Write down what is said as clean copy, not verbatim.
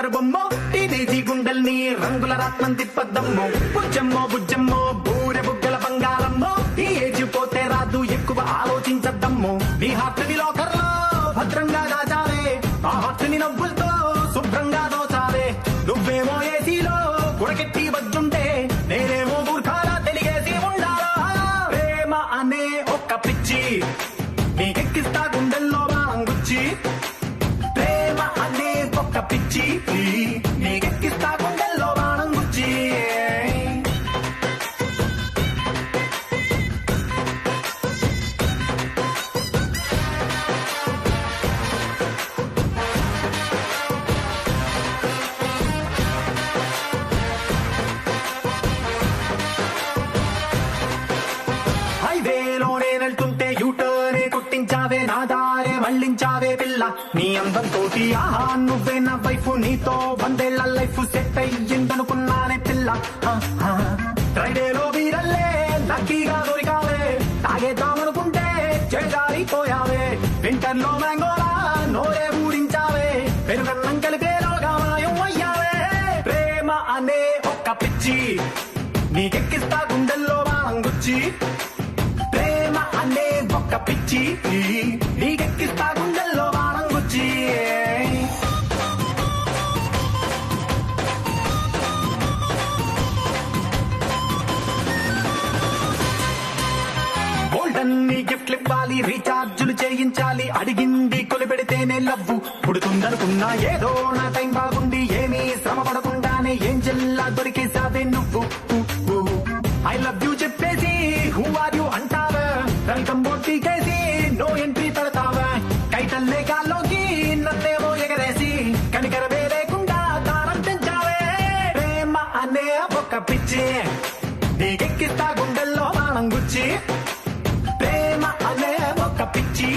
rubber బొమ్మో టీనేజీ గుండెల్ని రంగుల రాత్మం తిప్పద్దమ్మో బుజ్జమ్మో బుజ్జమ్మో బూరె బుగ్గల బంగారమ్మో ఈ ఏజ్ పోతే రాదు ఎక్కువ ఆలోచించద్దమ్మో నీ హార్ట్ ని లోకర్లో భద్రంగా దాచాలే ఆ హార్ట్ ని నవ్వులతో శుభ్రంగా దోచాలే నువ్వేమో ఏసీలో గుడకెట్టి వద్దుంటే నేనేమో బూర్ఖాలా తెలిగేసి ఉండాలా ప్రేమ అనే ఒక్క పిచ్చి నీకెక్కిస్తా గుండెల్లో బాంగుచ్చి ప్రేమ అనే ఒక్క పిచ్చి నీకెక్కిస్తా గుండెల్లో బాణం గుచ్చి హైవేలోనే వెళ్తుంటే యూటర్నే కొట్టించావే నా దారే మళ్ళించావే పిల్ల నీ అందంతోటి ఆహా నువ్వే నా వైఫ్ నీతో వందేళ్ల లైఫ్ సెట్ అయ్యిందనుకున్నానే పిల్ల ఫ్రైడేలో వీరల్లే లక్కీగా దొరికావే తాగేద్దామనుకుంటే చేజారిపోయావే వింటర్ లో మ్యాంగోలా నోరే ఊడించావే పెరుగన్నం కలిపేలోగా మాయం అయ్యావే ప్రేమ అనే ఒక్క పిచ్చి నీకెక్కిస్తా గుండెల్లో బాంగుచ్చి ప్రేమ అనే ఒక్క పిచ్చి నీకెక్కిస్తా గుండెల్లో బాణం గుచ్చి గోల్డెన్ నీ గిఫ్ట్లు ఇవ్వాలి రీఛార్జులు చేయించాలి అడిగింది కొలిపెడితేనే లవ్వు పుడుతుందనుకున్నా ఏదో నా టైం బాగుండి ఏమీ శ్రమ పడకుండానే ఏం జిల్లా దొరికేసావే నువ్వు ఐ లవ్ యూ చెప్పేసి హూ ఆర్ యూ అంటావా వెల్కమ్ బోర్టీకేసి నో ఎంట్రీ పెడతావా కైటల్లే గాల్లోకి నన్నేమో ఎగరేసి కనికరమే లేకుండా దారం పెంచావే ప్రేమ అనే ఒక పిచ్చి నీకెక్కిస్తా గుండెల్లో బాణం గుచ్చి ప్రేమ అనే ఒక పిచ్చి